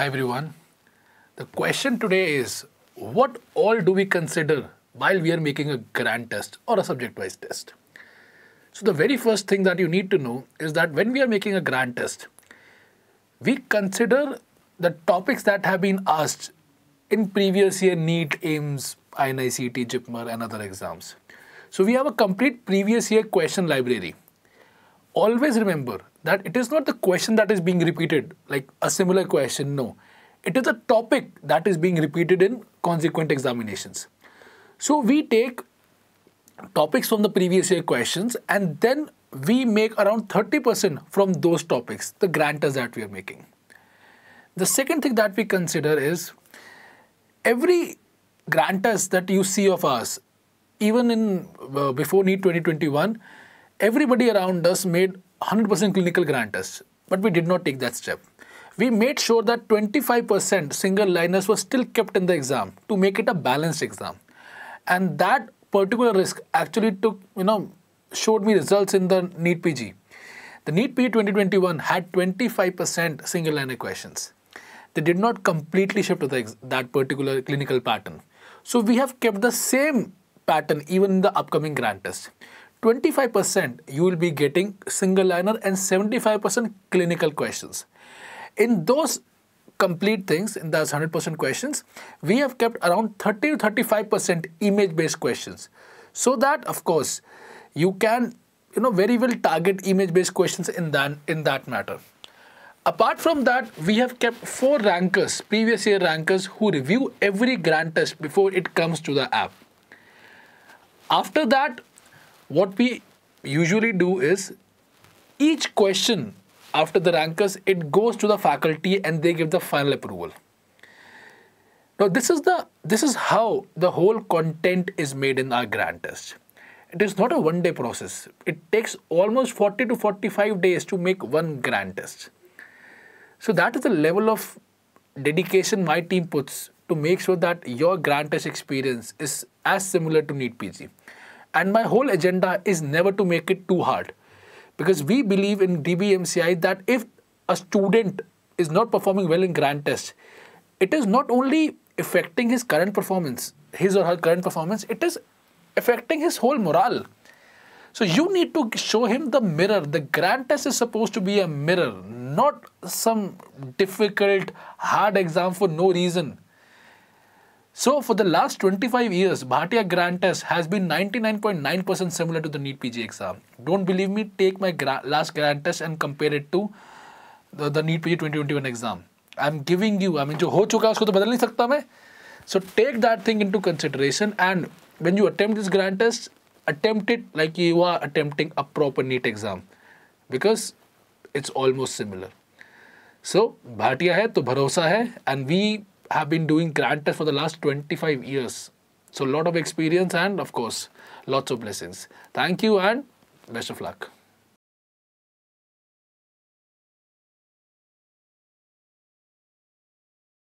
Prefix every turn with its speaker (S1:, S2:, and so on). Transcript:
S1: Hi everyone. The question today is, what all do we consider while we are making a grand test or a subject-wise test? So the very first thing that you need to know is that when we are making a grand test, we consider the topics that have been asked in previous year NEET, AIIMS, INICET, JIPMER and other exams. So we have a complete previous year question library. Always remember that it is not the question that is being repeated, like a similar question, no. It is a topic that is being repeated in consequent examinations. So we take topics from the previous year questions and then we make around 30% from those topics, the grand test that we are making. The second thing that we consider is every grand test that you see of us, even in before NEET 2021, everybody around us made 100% clinical grand tests, but we did not take that step. We made sure that 25% single liners were still kept in the exam to make it a balanced exam. And that particular risk actually showed me results in the NEET PG. The NEET PG 2021 had 25% single liner questions. They did not completely shift to that particular clinical pattern. So we have kept the same pattern even in the upcoming grand test. 25% you will be getting single liner and 75% clinical questions. In those complete things, in those 100% questions, we have kept around 30 to 35% image-based questions. So that, of course, you can very well target image-based questions in that matter. Apart from that, we have kept 4 rankers, previous year rankers, who review every grand test before it comes to the app. After that, what we usually do is each question after the rankers, it goes to the faculty and they give the final approval. Now, this is how the whole content is made in our grand test. It is not a one-day process. It takes almost 40 to 45 days to make one grand test. So that is the level of dedication my team puts to make sure that your grand test experience is as similar to NEET PG. And my whole agenda is never to make it too hard. Because we believe in DBMCI that if a student is not performing well in grand test, it is not only affecting his current performance, his or her current performance, it is affecting his whole morale. So you need to show him the mirror. The grand test is supposed to be a mirror, not some difficult, hard exam for no reason. So for the last 25 years, Bhatia Grand Test has been 99.9% similar to the NEET PG exam. Don't believe me? Take my last Grand Test and compare it to the NEET PG 2021 exam. I'm giving you, जो हो चुका है उसको तो बदल नहीं सकता मैं. So take that thing into consideration, and when you attempt this Grand Test, attempt it like you are attempting a proper NEET exam, because it's almost similar. So Bhatia hai to bharosa hai, and we have been doing grand tests for the last 25 years. So a lot of experience and of course, lots of blessings. Thank you and best of luck.